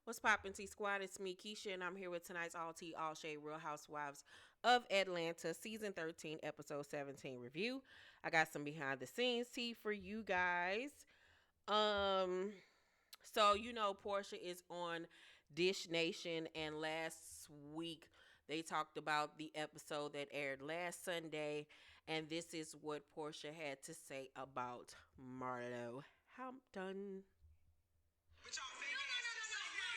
What's poppin', T Squad? It's me, Keisha, and I'm here with tonight's All Tea, All Shade Real Housewives of Atlanta, Season 13, Episode 17 review. I got some behind the scenes tea for you guys. Um, Portia is on Dish Nation, and last week they talked about the episode that aired last Sunday, and this is what Portia had to say about Marlo Hampton. But y'all fake ass. No.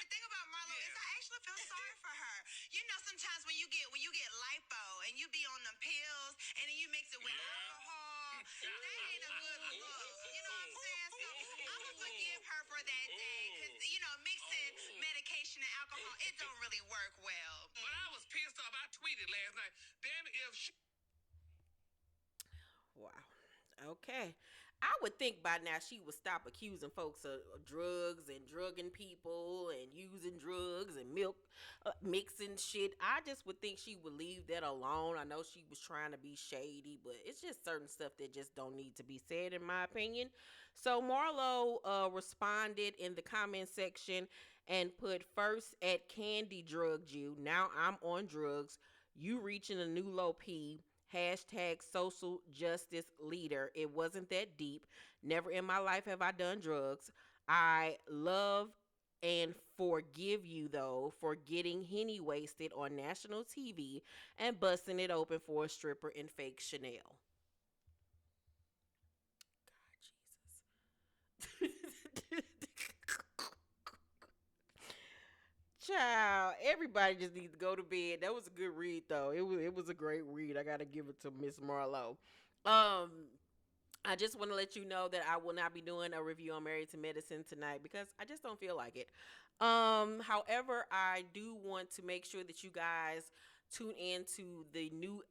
The thing about Marlo is I actually feel sorry for her. You know, sometimes when you get lipo and you be on them pills and then you mix it with alcohol, that ain't a good look. You know what I'm saying? So I'ma forgive her for that day, cause mixing medication and alcohol, it don't really work well. But I was pissed off. I tweeted last night. Damn it, if she. Wow. Okay. I would think by now she would stop accusing folks of drugs and drugging people and using drugs and milk mixing shit. I just would think she would leave that alone. I know she was trying to be shady, but it's just certain stuff that just don't need to be said, in my opinion. So Marlo responded in the comment section and put, "First at Candy drugged you. Now I'm on drugs. You reaching a new low P. Hashtag social justice leader. It wasn't that deep. Never in my life have I done drugs. I love and forgive you, though, for getting Henny wasted on national TV and busting it open for a stripper in fake Chanel." God, Jesus. Child, everybody just needs to go to bed. That was a good read, though. It was a great read. I gotta give it to Miss Marlo. I just want to let you know that I will not be doing a review on Married to Medicine tonight because I just don't feel like it. However, I do want to make sure that you guys tune in to the new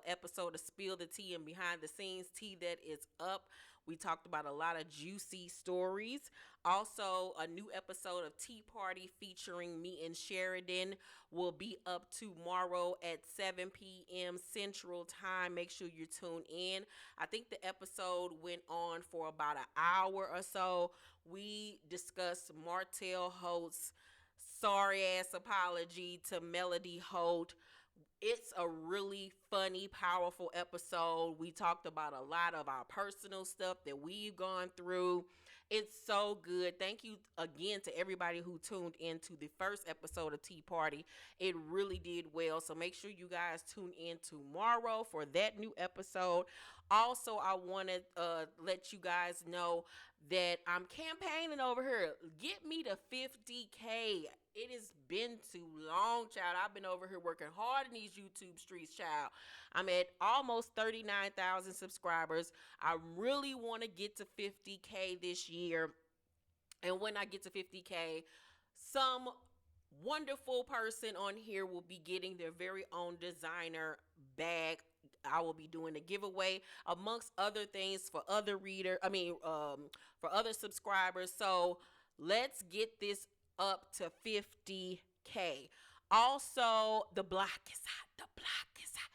episode of Spill the Tea and Behind the Scenes Tea that is up. We talked about a lot of juicy stories. Also, a new episode of Tea Party featuring me and Sheridan will be up tomorrow at 7 p.m. Central Time. Make sure you tune in. I think the episode went on for about an hour or so. We discussed Martell Holt's sorry ass apology to Melody Holt. It's a really funny, powerful episode. We talked about a lot of our personal stuff that we've gone through. It's so good. Thank you again to everybody who tuned into the first episode of Tea Party. It really did well. So make sure you guys tune in tomorrow for that new episode. Also, I want to let you guys know that I'm campaigning over here. Get me to 50K. It has been too long, child. I've been over here working hard in these YouTube streets, child. I'm at almost 39,000 subscribers. I really want to get to 50K this year. And when I get to 50K, some wonderful person on here will be getting their very own designer bag. I will be doing a giveaway amongst other things for other for other subscribers. So let's get this up to 50K. Also, the block is hot. The block is hot.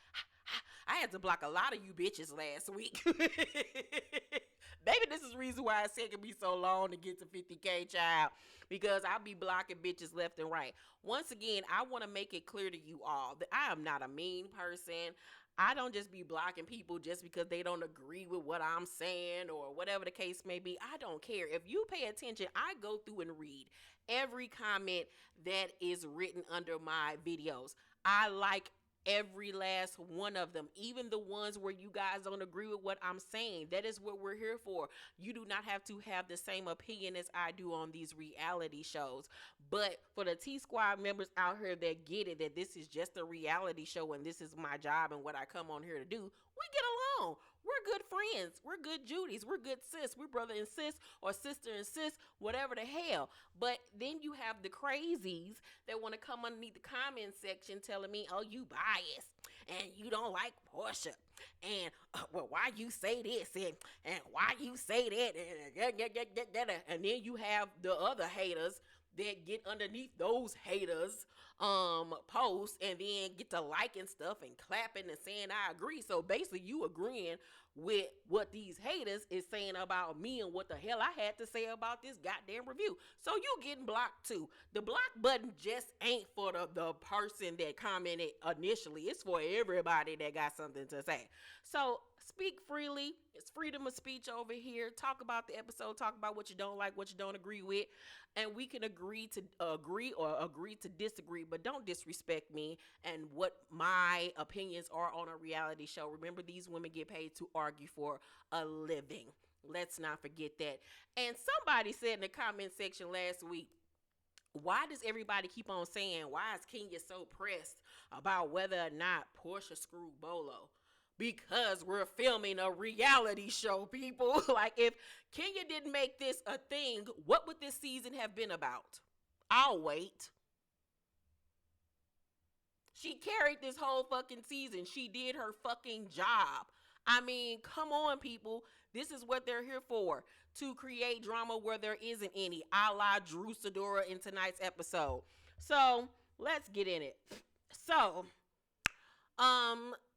I had to block a lot of you bitches last week. Maybe this is the reason why it's taking me so long to get to 50K, child, because I'll be blocking bitches left and right. Once again, I want to make it clear to you all that I am not a mean person. I don't just be blocking people just because they don't agree with what I'm saying or whatever the case may be. I don't care. If you pay attention, I go through and read every comment that is written under my videos. I like every last one of them, even the ones where you guys don't agree with what I'm saying. That is what we're here for. You do not have to have the same opinion as I do on these reality shows. But for the T Squad members out here that get it, that this is just a reality show and this is my job and what I come on here to do, we get along. We're good friends. We're good Judies. We're good sis. We're brother and sis or sister and sis, whatever the hell. But then you have the crazies that want to come underneath the comment section telling me, "Oh, you biased and you don't like Portia. And well, why you say this and why you say that?" And then you have the other haters that get underneath those haters posts and then get to liking stuff and clapping and saying I agree. So basically you agreeing with what these haters is saying about me and what the hell I had to say about this goddamn review. So you getting blocked too. The block button just ain't for the person that commented initially. It's for everybody that got something to say. So speak freely. It's freedom of speech over here. Talk about the episode. Talk about what you don't like, what you don't agree with. And we can agree to agree or agree to disagree, but don't disrespect me and what my opinions are on a reality show. Remember, these women get paid to argue for a living. Let's not forget that. And somebody said in the comment section last week, why does everybody keep on saying, why is Kenya so pressed about whether or not Portia screwed Bolo? Because we're filming a reality show, people. Like, if Kenya didn't make this a thing, what would this season have been about? I'll wait. She carried this whole fucking season. She did her fucking job. I mean, come on, people. This is what they're here for. To create drama where there isn't any, a la Drew Sidora in tonight's episode. So, let's get in it. So,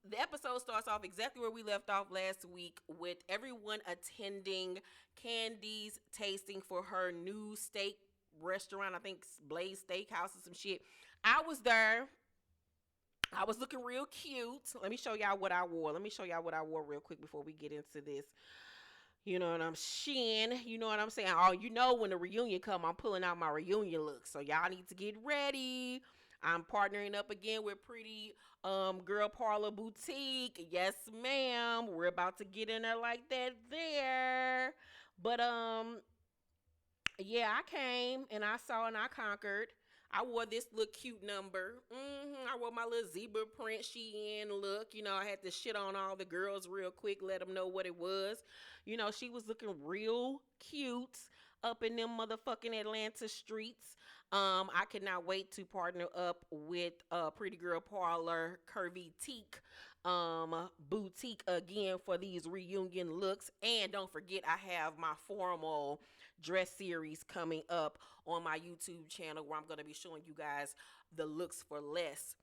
the episode starts off exactly where we left off last week with everyone attending Candy's tasting for her new steak restaurant. I think Blaze Steakhouse or some shit. I was there. I was looking real cute. Let me show y'all what I wore. Real quick before we get into this. You know what I'm saying? You know what I'm saying? Oh, you know when the reunion come, I'm pulling out my reunion look. So y'all need to get ready. I'm partnering up again with Pretty Girl Parlor Boutique. Yes, ma'am. We're about to get in there like that there. But yeah, I came and I saw and I conquered. I wore this little cute number. I wore my little zebra print Shein look. You know, I had to shit on all the girls real quick, let them know what it was. You know, she was looking real cute up in them motherfucking Atlanta streets. I cannot wait to partner up with Pretty Girl Parlor Curvy Teak boutique again for these reunion looks. And don't forget, I have my formal dress series coming up on my YouTube channel where I'm going to be showing you guys the looks for less.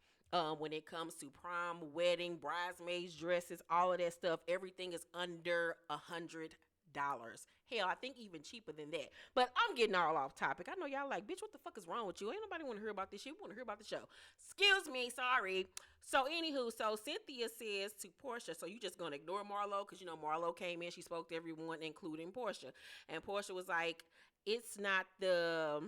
When it comes to prom, wedding, bridesmaids, dresses, all of that stuff, everything is under $100. Hell, I think even cheaper than that. But I'm getting all off topic. I know y'all like, bitch, what the fuck is wrong with you? Ain't nobody want to hear about this shit. We want to hear about the show. Excuse me, sorry. So anywho, so Cynthia says to Portia, so you just gonna ignore Marlo? Because you know Marlo came in, she spoke to everyone, including Portia. And Portia was like, it's not the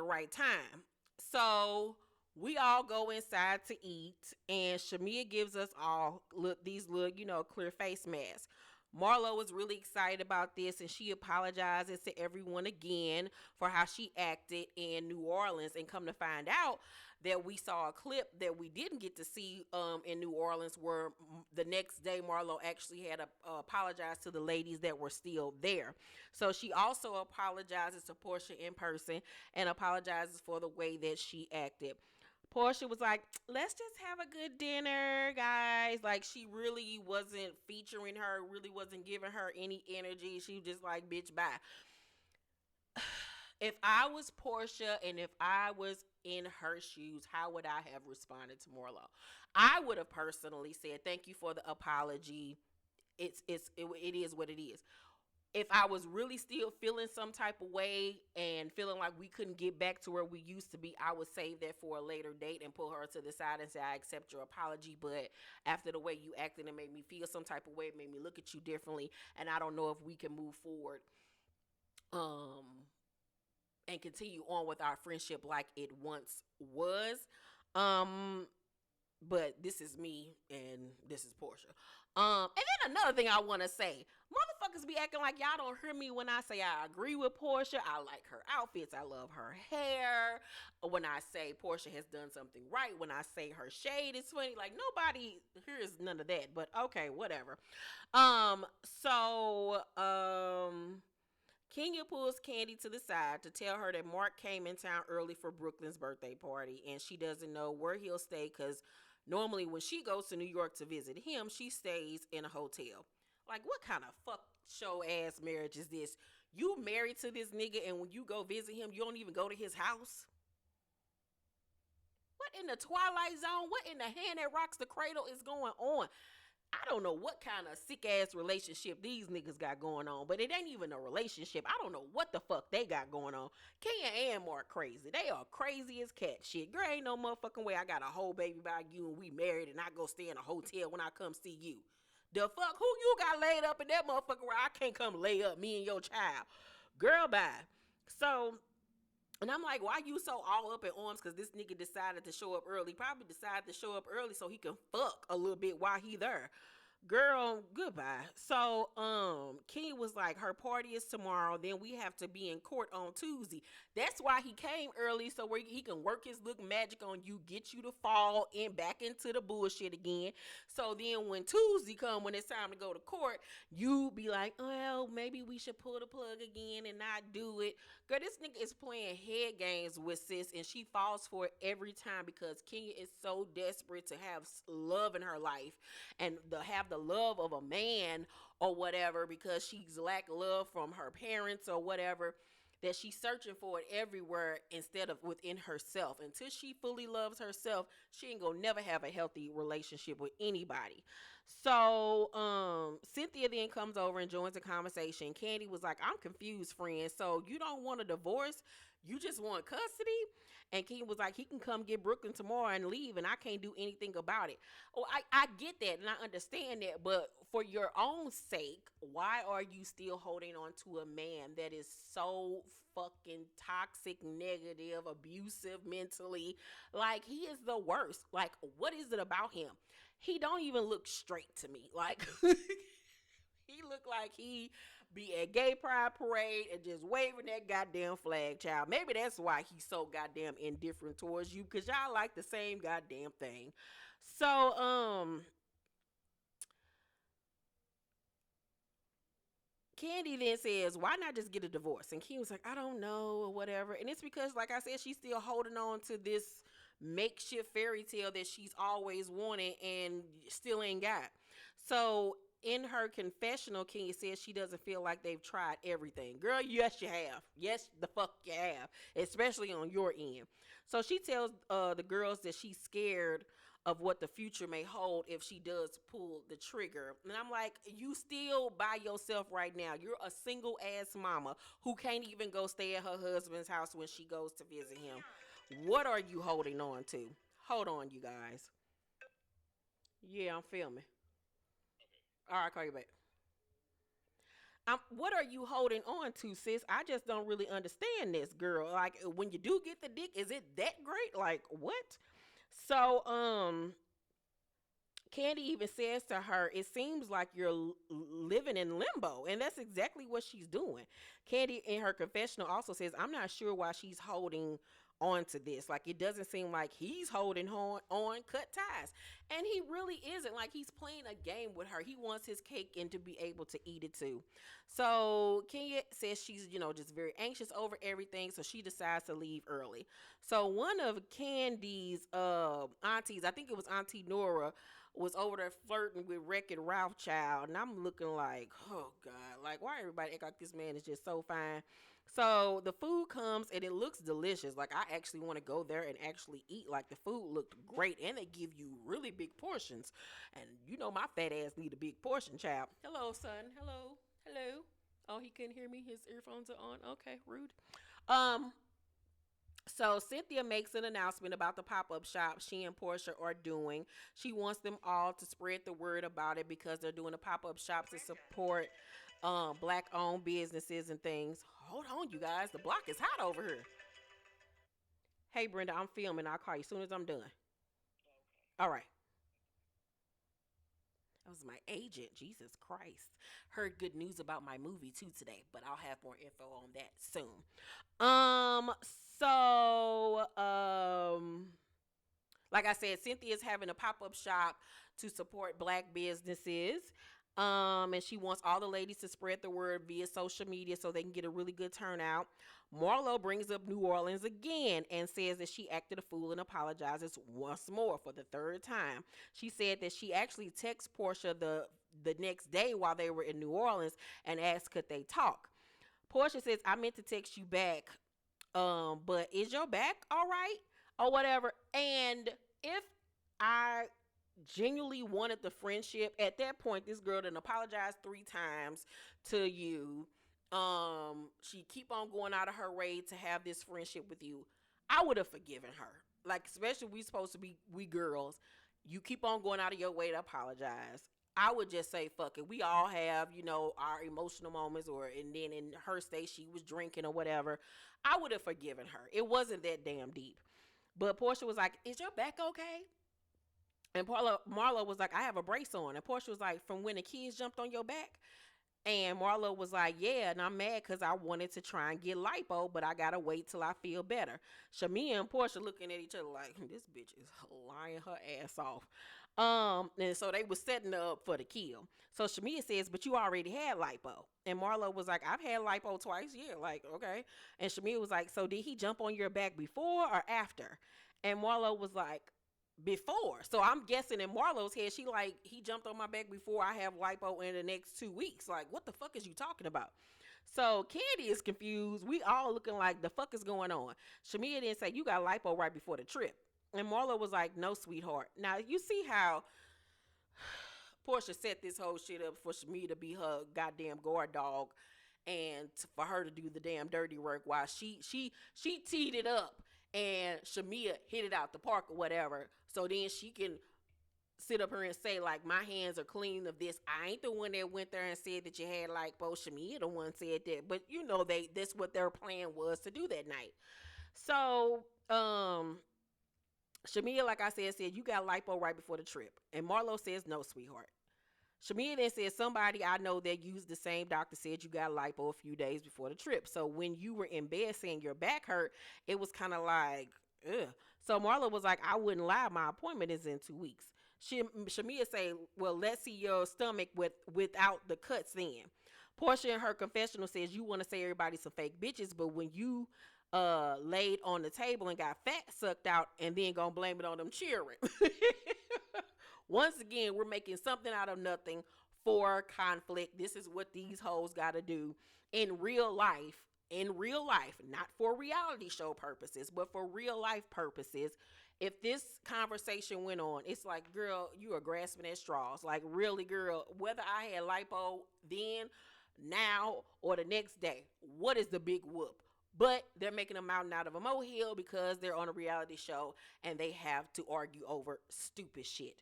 right time. So we all go inside to eat, and Shamia gives us all these little, clear face masks. Marlo was really excited about this, and she apologizes to everyone again for how she acted in New Orleans. And come to find out that we saw a clip that we didn't get to see in New Orleans, where the next day Marlo actually had to apologize to the ladies that were still there. So she also apologizes to Portia in person and apologizes for the way that she acted. Portia was like, let's just have a good dinner, guys. Like, she really wasn't featuring her, really wasn't giving her any energy. She was just like, bitch, bye. If I was Portia and if I was in her shoes, how would I have responded to Marlo? I would have personally said, thank you for the apology. It is what it is. If I was really still feeling some type of way and feeling like we couldn't get back to where we used to be, I would save that for a later date and pull her to the side and say, I accept your apology, but after the way you acted, it made me feel some type of way. It made me look at you differently, and I don't know if we can move forward and continue on with our friendship like it once was. But this is me and this is Portia. And then another thing I want to say, motherfuckers be acting like y'all don't hear me when I say I agree with Portia. I like her outfits. I love her hair. When I say Portia has done something right. When I say her shade is funny. Like, nobody hears none of that. But okay, whatever. Kenya pulls Candy to the side to tell her that Mark came in town early for Brooklyn's birthday party, and she doesn't know where he'll stay because normally when she goes to New York to visit him, she stays in a hotel. Like, what kind of fuck show ass marriage is this? You married to this nigga, and when you go visit him, you don't even go to his house. What in the Twilight Zone? What in the Hand That Rocks the Cradle is going on? I don't know what kind of sick ass relationship these niggas got going on, but it ain't even a relationship. I don't know what the fuck they got going on. Kenya and Mark crazy. They are crazy as cat shit. Girl, ain't no motherfucking way I got a whole baby by you and we married and I go stay in a hotel when I come see you. The fuck? Who you got laid up in that motherfucker where I can't come lay up me and your child? Girl, bye. So, and I'm like, why you so all up in arms? Because this nigga decided to show up early. Probably decided to show up early so he can fuck a little bit while he there. Girl, goodbye. So, Kenya was like, her party is tomorrow. Then we have to be in court on Tuesday. That's why he came early, so where he can work his little magic on you, get you to fall in back into the bullshit again. So then when Tuesday come, when it's time to go to court, you be like, well, maybe we should pull the plug again and not do it. Girl, this nigga is playing head games with sis, and she falls for it every time because Kenya is so desperate to have love in her life and to have the love of a man or whatever, because she's lacked love from her parents or whatever, that she's searching for it everywhere instead of within herself. Until she fully loves herself, she ain't gonna never have a healthy relationship with anybody. So Cynthia then comes over and joins the conversation. Candy was like, I'm confused, friend. So you don't want a divorce? You just want custody? And King was like, he can come get Brooklyn tomorrow and leave, and I can't do anything about it. Oh, I get that, and I understand that, but for your own sake, why are you still holding on to a man that is so fucking toxic, negative, abusive mentally? Like, he is the worst. Like, what is it about him? He don't even look straight to me. Like, he look like he be at gay pride parade and just waving that goddamn flag, child. Maybe that's why he's so goddamn indifferent towards you, because y'all like the same goddamn thing. So, Candy then says, why not just get a divorce? And King was like, I don't know, or whatever. And it's because, like I said, she's still holding on to this makeshift fairy tale that she's always wanted and still ain't got. So in her confessional, Kenya says she doesn't feel like they've tried everything. Girl, yes, you have. Yes, the fuck you have, especially on your end. So she tells the girls that she's scared of what the future may hold if she does pull the trigger. And I'm like, you still by yourself right now. You're a single ass mama who can't even go stay at her husband's house when she goes to visit him. What are you holding on to? Hold on, you guys. Yeah, I'm filming. All right, call you back. What are you holding on to, sis? I just don't really understand this, girl. Like, when you do get the dick, is it that great? Like, what? So, Candy even says to her, it seems like you're living in limbo. And that's exactly what she's doing. Candy, in her confessional, also says, I'm not sure why she's holding on to this. Like, it doesn't seem like he's holding on cut ties. And he really isn't. Like, he's playing a game with her. He wants his cake and to be able to eat it too. So Kenya says she's, just very anxious over everything. So she decides to leave early. So one of Candy's aunties, I think it was Auntie Nora, was over there flirting with Wreck-It Ralph child. And I'm looking like, oh God, like, why everybody act like this man is just so fine? So the food comes and it looks delicious. Like, I actually want to go there and actually eat. Like, the food looked great, and they give you really big portions. And my fat ass need a big portion, child. Hello, son. Hello. Hello. Oh, he couldn't hear me. His earphones are on. Okay, rude. Um, so Cynthia makes an announcement about the pop-up shop she and Portia are doing. She wants them all to spread the word about it because they're doing a pop-up shop to support black-owned businesses and things. Hold on, you guys. The block is hot over here. Hey, Brenda, I'm filming. I'll call you as soon as I'm done. All right. That was my agent. Jesus Christ. Heard good news about my movie too today, but I'll have more info on that soon. Um, so, like I said, Cynthia's having a pop-up shop to support black businesses. And she wants all the ladies to spread the word via social media so they can get a really good turnout. Marlo brings up New Orleans again and says that she acted a fool and apologizes once more for the third time. She said that she actually texted Portia the next day while they were in New Orleans and asked could they talk. Portia says, I meant to text you back, but is your back all right? Or whatever. And if I genuinely wanted the friendship, at that point, this girl done apologized 3 times to you. She keep on going out of her way to have this friendship with you. I would have forgiven her. Like, especially we supposed to be we girls. You keep on going out of your way to apologize. I would just say fuck it. We all have, our emotional moments, or and then in her state she was drinking or whatever. I would have forgiven her. It wasn't that damn deep. But Portia was like, "Is your back okay?" And Marlo was like, "I have a brace on." And Portia was like, "From when the kids jumped on your back?" And Marlo was like, "Yeah, and I'm mad because I wanted to try and get lipo, but I gotta wait till I feel better." Shamia and Portia looking at each other like, this bitch is lying her ass off. And so they was setting her up for the kill. So Shamia says, "But you already had lipo." And Marlo was like, "I've had lipo twice, yeah, like, okay." And Shamia was like, "So did he jump on your back before or after?" And Marlo was like, "Before." So I'm guessing in Marlo's head, she like, he jumped on my back before I have lipo in the next 2 weeks. Like, what the fuck is you talking about? So Candy is confused. We all looking like, the fuck is going on? Shamia didn't say, "You got lipo right before the trip." And Marlo was like, "No, sweetheart." Now you see how Portia set this whole shit up for Shamia to be her goddamn guard dog, and for her to do the damn dirty work while she teed it up and Shamia hit it out the park or whatever. So then she can sit up here and say, like, "My hands are clean of this. I ain't the one that went there and said that you had like both." Shamia the one said that. But that's what their plan was to do that night. So Shamia, like I said, "You got lipo right before the trip." And Marlo says, "No, sweetheart." Shamia then said, "Somebody I know that used the same doctor said you got lipo a few days before the trip. So when you were in bed saying your back hurt, it was kind of like, ugh." So Marla was like, "I wouldn't lie. My appointment is in 2 weeks." Shamia say, "Well, let's see your stomach without the cuts then." Portia in her confessional says, "You want to say everybody's some fake bitches, but when you laid on the table and got fat sucked out and then gonna blame it on them children." Once again, we're making something out of nothing for conflict. This is what these hoes got to do in real life. In real life, not for reality show purposes, but for real life purposes. If this conversation went on, it's like, girl, you are grasping at straws. Like, really, girl, whether I had lipo then, now, or the next day, what is the big whoop? But they're making a mountain out of a molehill because they're on a reality show and they have to argue over stupid shit.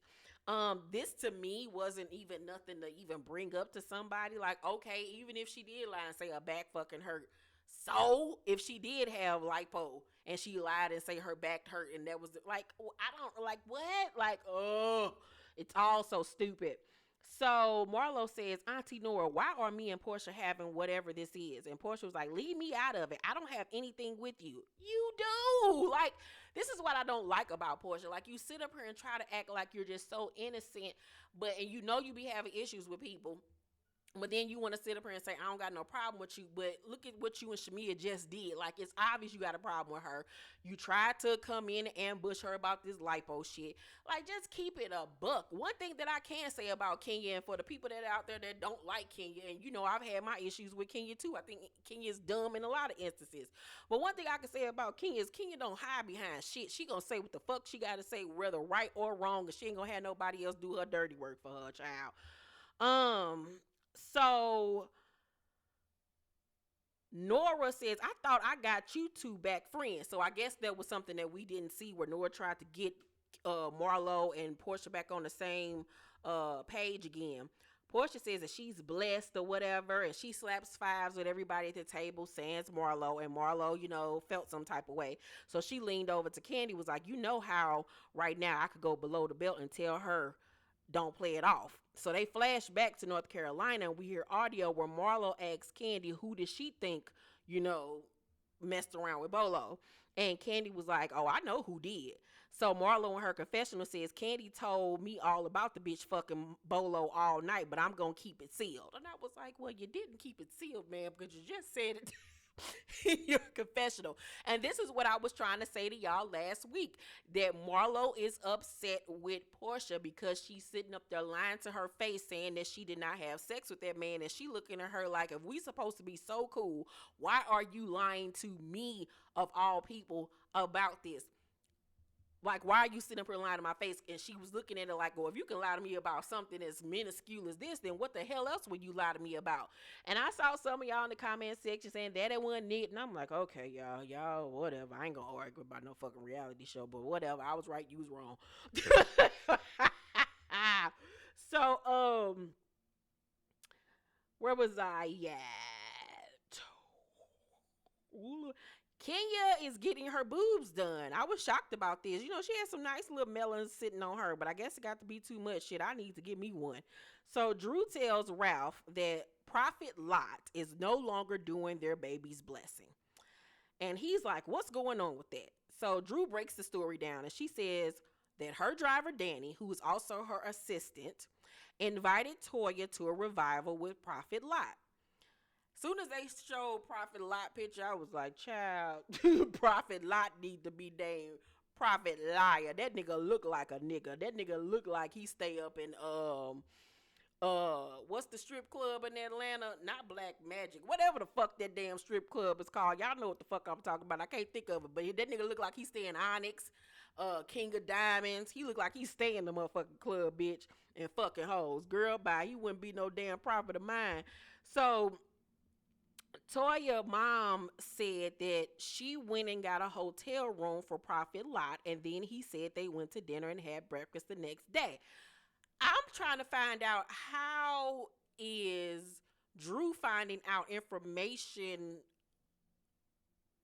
This to me wasn't even nothing to even bring up to somebody. Like, okay, even if she did lie and say her back fucking hurt. So if she did have lipo and she lied and say her back hurt and that was like, I don't like what? Like, oh, it's all so stupid. So Marlo says, "Auntie Nora, why are me and Portia having whatever this is?" And Portia was like, "Leave me out of it. I don't have anything with you." You do. Like, this is what I don't like about Portia. Like, you sit up here and try to act like you're just so innocent, and you be having issues with people. But then you want to sit up here and say, "I don't got no problem with you." But look at what you and Shamia just did. Like, it's obvious you got a problem with her. You tried to come in and ambush her about this lipo shit. Like, just keep it a buck. One thing that I can say about Kenya, and for the people that are out there that don't like Kenya, and I've had my issues with Kenya too. I think Kenya's dumb in a lot of instances. But one thing I can say about Kenya is Kenya don't hide behind shit. She gonna say what the fuck she gotta say, whether right or wrong, and she ain't gonna have nobody else do her dirty work for her, child. So Nora says, "I thought I got you two back friends." So I guess that was something that we didn't see, where Nora tried to get Marlo and Portia back on the same page again. Portia says that she's blessed or whatever, and she slaps fives with everybody at the table, sans Marlo, and Marlo, felt some type of way. So she leaned over to Candy, was like, "You know how right now I could go below the belt and tell her don't play it off." So they flash back to North Carolina, and we hear audio where Marlo asks Candy who did she think, messed around with Bolo. And Candy was like, "Oh, I know who did." So Marlo in her confessional says, "Candy told me all about the bitch fucking Bolo all night, but I'm going to keep it sealed." And I was like, well, you didn't keep it sealed, man, because you just said it in your confessional. And this is what I was trying to say to y'all last week, that Marlo is upset with Portia because she's sitting up there lying to her face saying that she did not have sex with that man, and she looking at her like, if we supposed to be so cool, why are you lying to me of all people about this? Like, why are you sitting up here lying to my face? And she was looking at it like, well, if you can lie to me about something as minuscule as this, then what the hell else would you lie to me about? And I saw some of y'all in the comment section saying that it wasn't it. And I'm like, okay, y'all, whatever. I ain't gonna argue about no fucking reality show, but whatever. I was right, you was wrong. So, where was I at? Kenya is getting her boobs done. I was shocked about this. You know, she had some nice little melons sitting on her, but I guess it got to be too much. Shit, I need to give me one. So Drew tells Ralph that Prophet Lot is no longer doing their baby's blessing. And he's like, what's going on with that? So Drew breaks the story down, and she says that her driver, Danny, who is also her assistant, invited Toya to a revival with Prophet Lot. Soon as they showed Prophet Lot picture, I was like, child, Prophet Lot need to be named Prophet Liar. That nigga look like a nigga. That nigga look like he stay up in what's the strip club in Atlanta? Not Black Magic. Whatever the fuck that damn strip club is called. Y'all know what the fuck I'm talking about. I can't think of it, but that nigga look like he stay in Onyx, King of Diamonds. He look like he stay in the motherfucking club, bitch, and fucking hoes. Girl, bye. He wouldn't be no damn prophet of mine. So Toya mom said that she went and got a hotel room for Prophet Lot, and then he said they went to dinner and had breakfast the next day. I'm trying to find out, how is Drew finding out information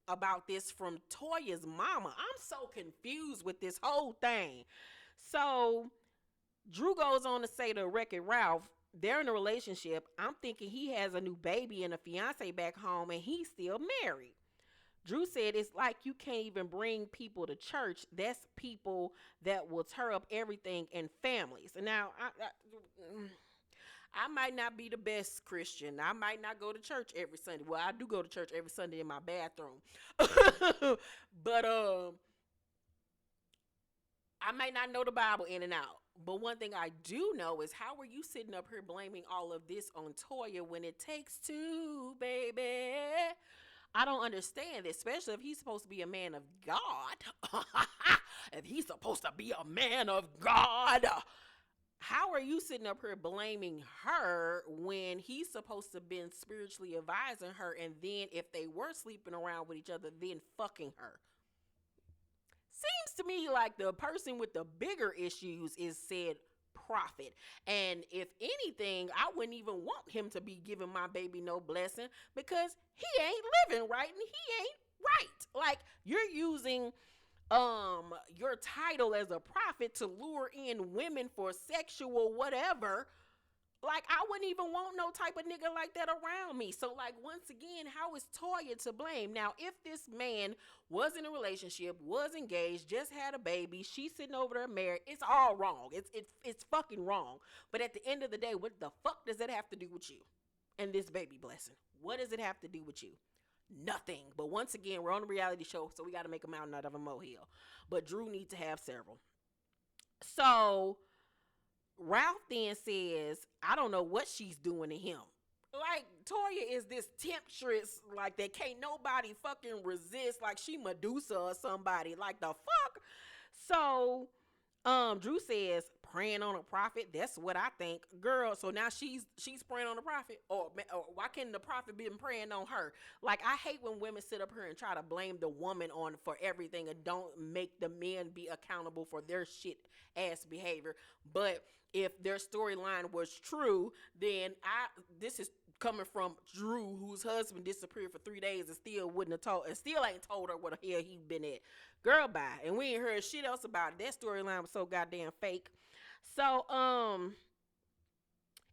about this from Toya's mama? I'm so confused with this whole thing. So Drew goes on to say to Wreck-It Ralph, they're in a relationship. I'm thinking he has a new baby and a fiance back home, and he's still married. Drew said it's like you can't even bring people to church. That's people that will tear up everything in families. And now, I might not be the best Christian. I might not go to church every Sunday. Well, I do go to church every Sunday in my bathroom. But I might not know the Bible in and out. But one thing I do know is, how are you sitting up here blaming all of this on Toya when it takes two, baby? I don't understand, especially if he's supposed to be a man of God. If he's supposed to be a man of God, how are you sitting up here blaming her when he's supposed to have been spiritually advising her, and then if they were sleeping around with each other, then fucking her? Seems to me like the person with the bigger issues is said Prophet. And if anything, I wouldn't even want him to be giving my baby no blessing, because he ain't living right and he ain't right. Like, you're using your title as a prophet to lure in women for sexual whatever. Like, I wouldn't even want no type of nigga like that around me. So, like, once again, how is Toya to blame? Now, if this man was in a relationship, was engaged, just had a baby, she's sitting over there married, it's all wrong. It's fucking wrong. But at the end of the day, what the fuck does that have to do with you and this baby blessing? What does it have to do with you? Nothing. But once again, we're on a reality show, so we got to make a mountain out of a molehill. But Drew needs to have several. So Ralph then says, I don't know what she's doing to him. Like, Toya is this temptress, like, that can't nobody fucking resist, like she Medusa or somebody. Like, the fuck? So Drew says, praying on a prophet. That's what I think, girl. So now she's praying on the prophet, or why can't the prophet be praying on her? Like, I hate when women sit up here and try to blame the woman on for everything and don't make the men be accountable for their shit ass behavior. But if their storyline was true, then this is coming from Drew, whose husband disappeared for 3 days and still ain't told her what the hell he been at. Girl, bye. And we ain't heard shit else about it. That storyline was so goddamn fake. So,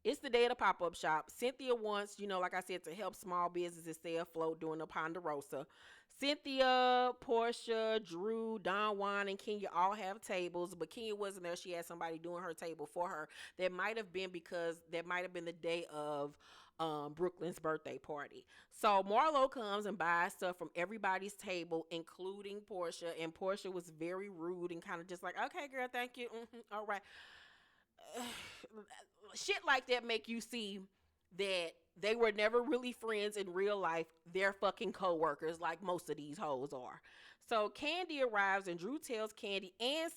it's the day of the pop-up shop. Cynthia wants, like I said, to help small businesses stay afloat during the Ponderosa. Cynthia, Portia, Drew, Don Juan, and Kenya all have tables, but Kenya wasn't there. She had somebody doing her table for her. That might have been the day of Brooklyn's birthday party. So Marlo comes and buys stuff from everybody's table, including Portia. And Portia was very rude and kind of just like, okay, girl, thank you. All right. Shit like that make you see that they were never really friends in real life. They're fucking co-workers like most of these hoes are. So Candy arrives and Drew tells Candy and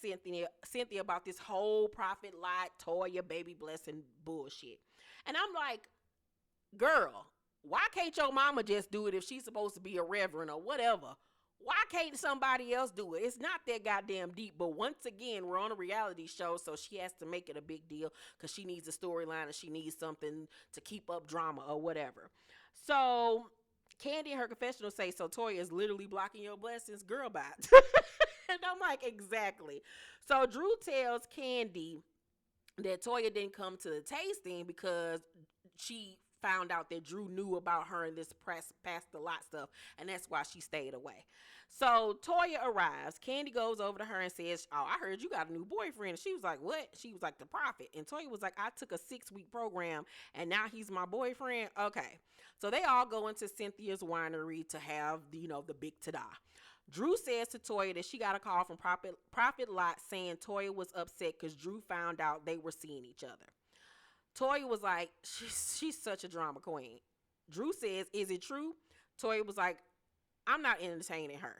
Cynthia about this whole prophet lie, Toya baby blessing bullshit. And I'm like, girl, why can't your mama just do it if she's supposed to be a reverend or whatever? Why can't somebody else do it? It's not that goddamn deep. But once again, we're on a reality show, so she has to make it a big deal because she needs a storyline and she needs something to keep up drama or whatever. So Candy in her confessional say, so Toya is literally blocking your blessings? Girl, bye. And I'm like, exactly. So Drew tells Candy that Toya didn't come to the tasting because she found out that Drew knew about her and this press past the lot stuff, and that's why she stayed away. So Toya arrives. Candy goes over to her and says, oh, I heard you got a new boyfriend. And she was like, what? She was like, the prophet. And Toya was like, I took a 6-week program and now he's my boyfriend. Okay. So they all go into Cynthia's winery to have, the big ta-da. Drew says to Toya that she got a call from Prophet Lot saying Toya was upset because Drew found out they were seeing each other. Toya was like, she's such a drama queen. Drew says, is it true? Toya was like, I'm not entertaining her.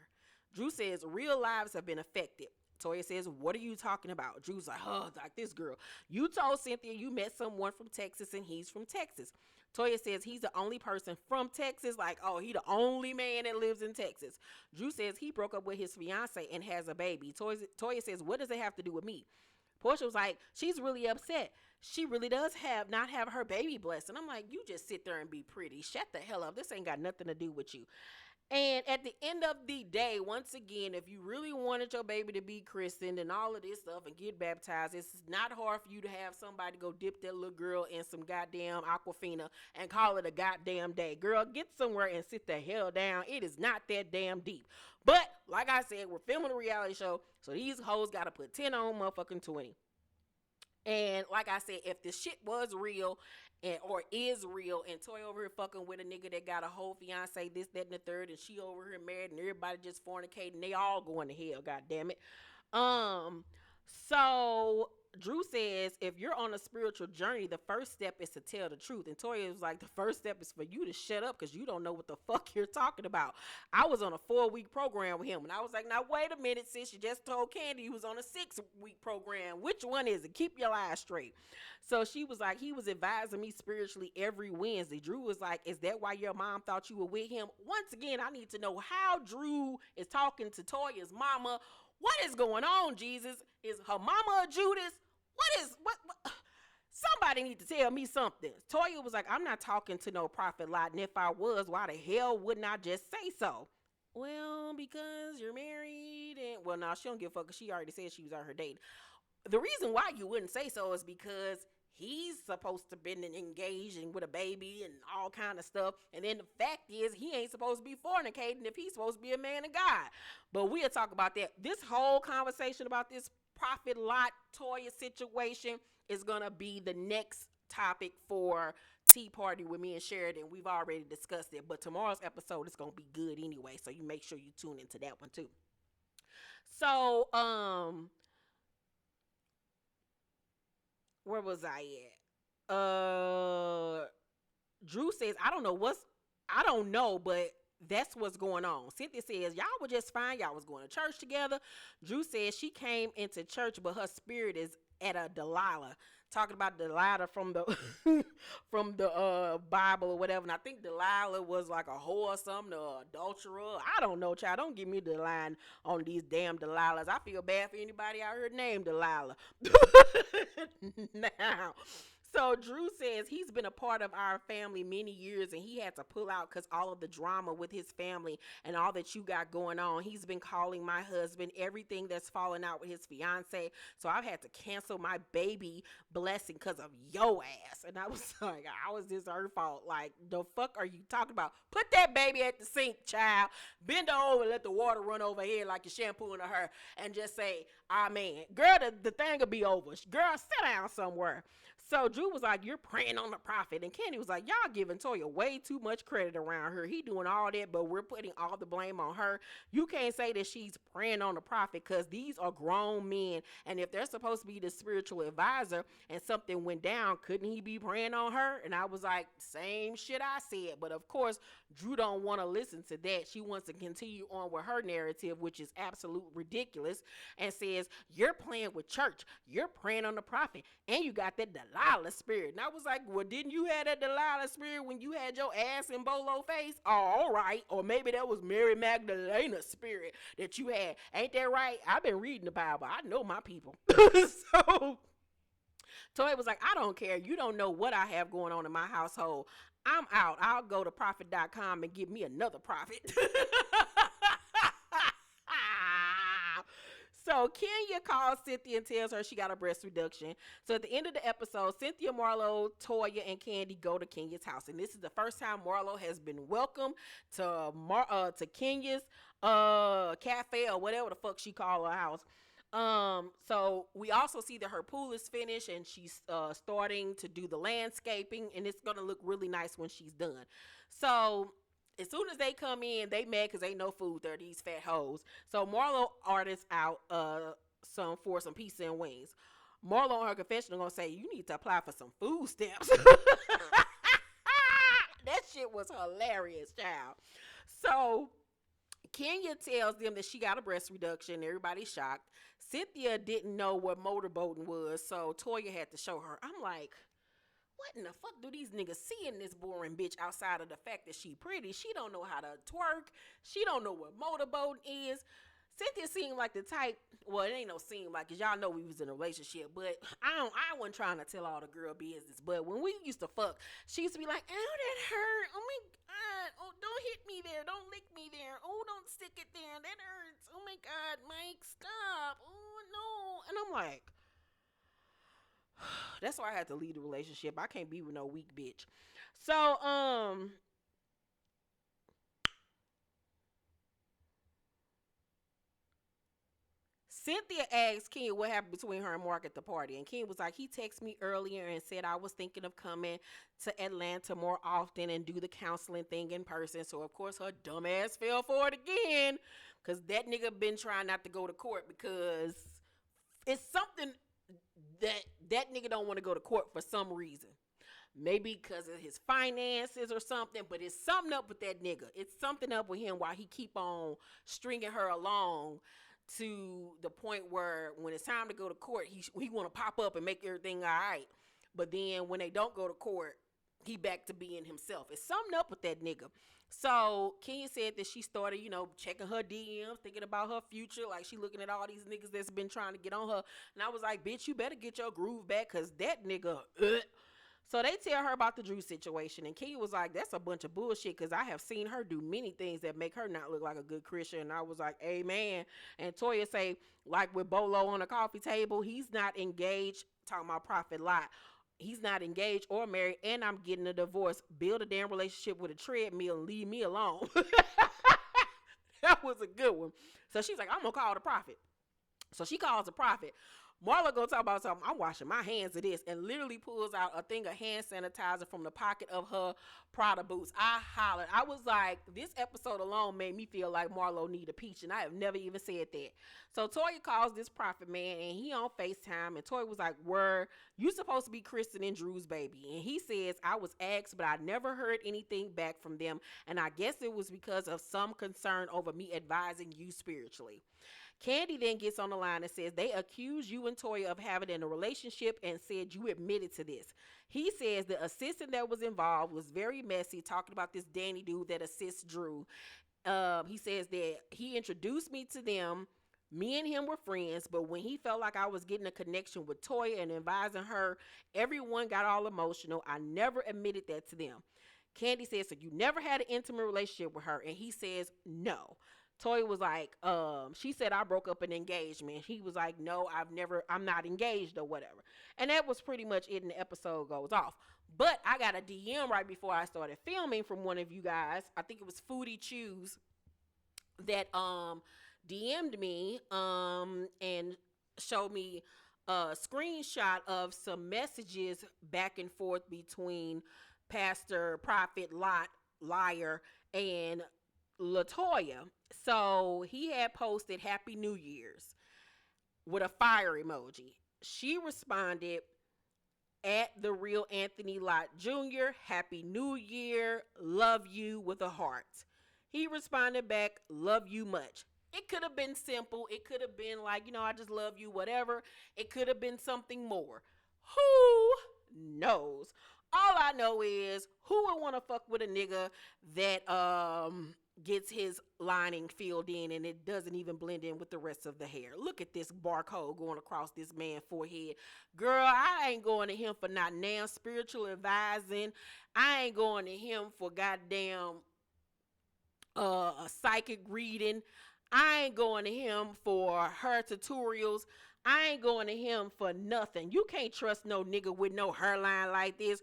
Drew says, real lives have been affected. Toya says, what are you talking about? Drew's like, oh, like this girl. You told Cynthia you met someone from Texas and he's from Texas. Toya says he's the only person from Texas. Like, oh, he the only man that lives in Texas. Drew says he broke up with his fiance and has a baby. Toya says, what does it have to do with me? Portia was like, she's really upset. She really does not have her baby blessed. And I'm like, you just sit there and be pretty. Shut the hell up. This ain't got nothing to do with you. And at the end of the day, once again, if you really wanted your baby to be christened and all of this stuff and get baptized, it's not hard for you to have somebody go dip that little girl in some goddamn Aquafina and call it a goddamn day. Girl, get somewhere and sit the hell down. It is not that damn deep. But, like I said, we're filming a reality show, so these hoes got to put 10 on motherfucking 20. And like I said, if this shit was real or is real, and Toya over here fucking with a nigga that got a whole fiance, this, that, and the third, and she over here married, and everybody just fornicating, they all going to hell, god damn it. So Drew says, if you're on a spiritual journey, the first step is to tell the truth. And Toya was like, the first step is for you to shut up because you don't know what the fuck you're talking about. I was on a 4-week program with him, and I was like, now wait a minute, sis, you just told Candy you was on a 6-week program. Which one is it? Keep your eyes straight. So she was like, he was advising me spiritually every Wednesday. Drew was like, is that why your mom thought you were with him? Once again, I need to know how Drew is talking to Toya's mama. What is going on, Jesus? Is her mama a Judas? What? Somebody need to tell me something. Toya was like, I'm not talking to no prophet lot, and if I was, why the hell wouldn't I just say so? Well, because you're married, and well, no, she don't give a fuck because she already said she was on her date. The reason why you wouldn't say so is because he's supposed to been engaging with a baby and all kind of stuff. And then the fact is he ain't supposed to be fornicating if he's supposed to be a man of God. But we'll talk about that. This whole conversation about this Prophet Lot Toya situation is going to be the next topic for Tea Party with me and Sheridan. We've already discussed it. But tomorrow's episode is going to be good anyway. So you make sure you tune into that one too. So, where was I at? Drew says, I don't know, but that's what's going on. Cynthia says, y'all were just fine. Y'all was going to church together. Drew says she came into church, but her spirit is at a Delilah. Talking about Delilah from the from the Bible or whatever. And I think Delilah was like a whore or something, or adulterer. I don't know, child. Don't give me the line on these damn Delilahs. I feel bad for anybody out here named Delilah. Now, so Drew says he's been a part of our family many years, and he had to pull out because all of the drama with his family and all that you got going on. He's been calling my husband, everything that's falling out with his fiance. So I've had to cancel my baby blessing because of your ass. And I was like, how is this her fault? Like, the fuck are you talking about? Put that baby at the sink, child. Bend her over, let the water run over here like you're shampooing her, and just say, amen. Girl, the thing will be over. Girl, sit down somewhere. So Drew was like, "You're preying on the prophet," and Candy was like, "Y'all giving Toya way too much credit around her. He doing all that, but we're putting all the blame on her. You can't say that she's preying on the prophet because these are grown men, and if they're supposed to be the spiritual advisor, and something went down, couldn't he be preying on her?" And I was like, "Same shit I said," but of course, Drew don't want to listen to that. She wants to continue on with her narrative, which is absolute ridiculous, and says, "You're playing with church. You're preying on the prophet, and you got that Delilah spirit." And I was like, "Well, didn't you have that Delilah spirit when you had your ass in Bolo face?" "Oh, all right." Or maybe that was Mary Magdalena's spirit that you had. Ain't that right? I've been reading the Bible. I know my people. So Toy was like, "I don't care. You don't know what I have going on in my household. I'm out. I'll go to prophet.com and get me another prophet." So Kenya calls Cynthia and tells her she got a breast reduction. So at the end of the episode, Cynthia, Marlo, Toya, and Candy go to Kenya's house, and this is the first time Marlo has been welcomed to Kenya's cafe or whatever the fuck she call her house. So we also see that her pool is finished and she's starting to do the landscaping, and it's gonna look really nice when she's done. So as soon as they come in, they mad because ain't no food there, these fat hoes. So Marlo orders out some pizza and wings. Marlo on her confessional gonna say, "You need to apply for some food stamps." That shit was hilarious, child. So Kenya tells them that she got a breast reduction. Everybody's shocked. Cynthia didn't know what motorboating was, so Toya had to show her. I'm like, what in the fuck do these niggas see in this boring bitch outside of the fact that she pretty? She don't know how to twerk. She don't know what motorboating is. Cynthia seemed like the type, well, it ain't no seem like, because y'all know we was in a relationship, but I wasn't trying to tell all the girl business, but when we used to fuck, she used to be like, "Oh, that hurt. Oh, my God. Oh, don't hit me there. Don't lick me there. Oh, don't stick it there. That hurts. Oh, my God, Mike, stop. Oh, no." And I'm like, that's why I had to leave the relationship. I can't be with no weak bitch. So, Cynthia asked Ken what happened between her and Mark at the party. And Ken was like, "He texted me earlier and said I was thinking of coming to Atlanta more often and do the counseling thing in person." So, of course, her dumb ass fell for it again. Because that nigga been trying not to go to court because it's something that nigga don't want to go to court for some reason. Maybe because of his finances or something, but it's something up with that nigga. It's something up with him why he keep on stringing her along to the point where when it's time to go to court, he want to pop up and make everything all right. But then when they don't go to court, he back to being himself. It's something up with that nigga. So Kenya said that she started, checking her DMs, thinking about her future. Like she looking at all these niggas that's been trying to get on her. And I was like, "Bitch, you better get your groove back because that nigga, So they tell her about the Drew situation, and Kenya was like, "That's a bunch of bullshit because I have seen her do many things that make her not look like a good Christian." And I was like, "Amen." And Toya say, like with Bolo on the coffee table, he's not engaged, talking about Prophet Lot. He's not engaged or married, and I'm getting a divorce. Build a damn relationship with a treadmill and leave me alone. That was a good one. So she's like, "I'm going to call the prophet." So she calls the prophet. Marla gonna talk about something. "I'm washing my hands of this," and literally pulls out a thing of hand sanitizer from the pocket of her Prada boots. I hollered. I was like, this episode alone made me feel like Marlo need a peach, and I have never even said that. So Toya calls this prophet man, and he on FaceTime, and Toya was like, "Word, you supposed to be Kristen and Drew's baby." And he says, "I was asked, but I never heard anything back from them, and I guess it was because of some concern over me advising you spiritually." Candy then gets on the line and says they accuse you and Toya of having a relationship and said you admitted to this. He says the assistant that was involved was very messy, talking about this Danny dude that assists Drew. He says that he introduced me to them. Me and him were friends, but when he felt like I was getting a connection with Toya and advising her, everyone got all emotional. I never admitted that to them. Candy says, "So you never had an intimate relationship with her?" And he says, "No." Toya was like, she said, "I broke up an engagement." He was like, "No, I'm not engaged," or whatever. And that was pretty much it, and the episode goes off. But I got a DM right before I started filming from one of you guys. I think it was Foodie Chews that DM'd me and showed me a screenshot of some messages back and forth between Pastor Prophet Lot Liar and Latoya. So he had posted Happy New Year's with a fire emoji. She responded at the real Anthony Lott Jr., Happy New Year, love you with a heart. He responded back, love you much. It could have been simple. It could have been like, I just love you, whatever. It could have been something more. Who knows? All I know is who would want to fuck with a nigga that gets his lining filled in and it doesn't even blend in with the rest of the hair. Look at this barcode going across this man's forehead. Girl, I ain't going to him for not now spiritual advising. I ain't going to him for goddamn a psychic reading. I ain't going to him for her tutorials. I ain't going to him for nothing. You can't trust no nigga with no hairline like this.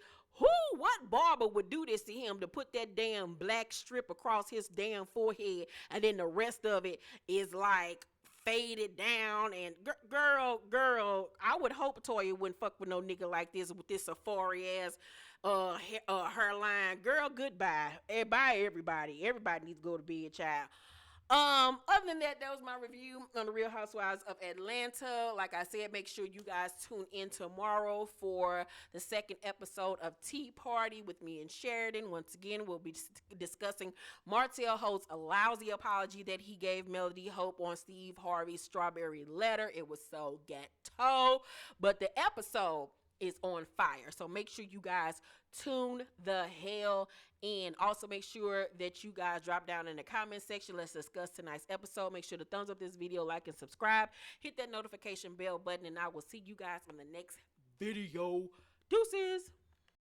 What barber would do this to him to put that damn black strip across his damn forehead and then the rest of it is like faded down and girl, I would hope Toya wouldn't fuck with no nigga like this with this safari ass hairline. Girl, goodbye. Bye everybody. Everybody needs to go to bed, child. Other than that, that was my review on the Real Housewives of Atlanta. Like I said, make sure you guys tune in tomorrow for the second episode of Tea Party with me and Sheridan. Once again, we'll be discussing Martell Holt's a lousy apology that he gave Melody Hope on Steve Harvey's Strawberry Letter. It was so ghetto, but the episode is on fire. So make sure you guys tune the hell in. Also make sure that you guys drop down in the comment section. Let's discuss tonight's episode. Make sure to thumbs up this video, like and subscribe. Hit that notification bell button and I will see you guys on the next video. Deuces.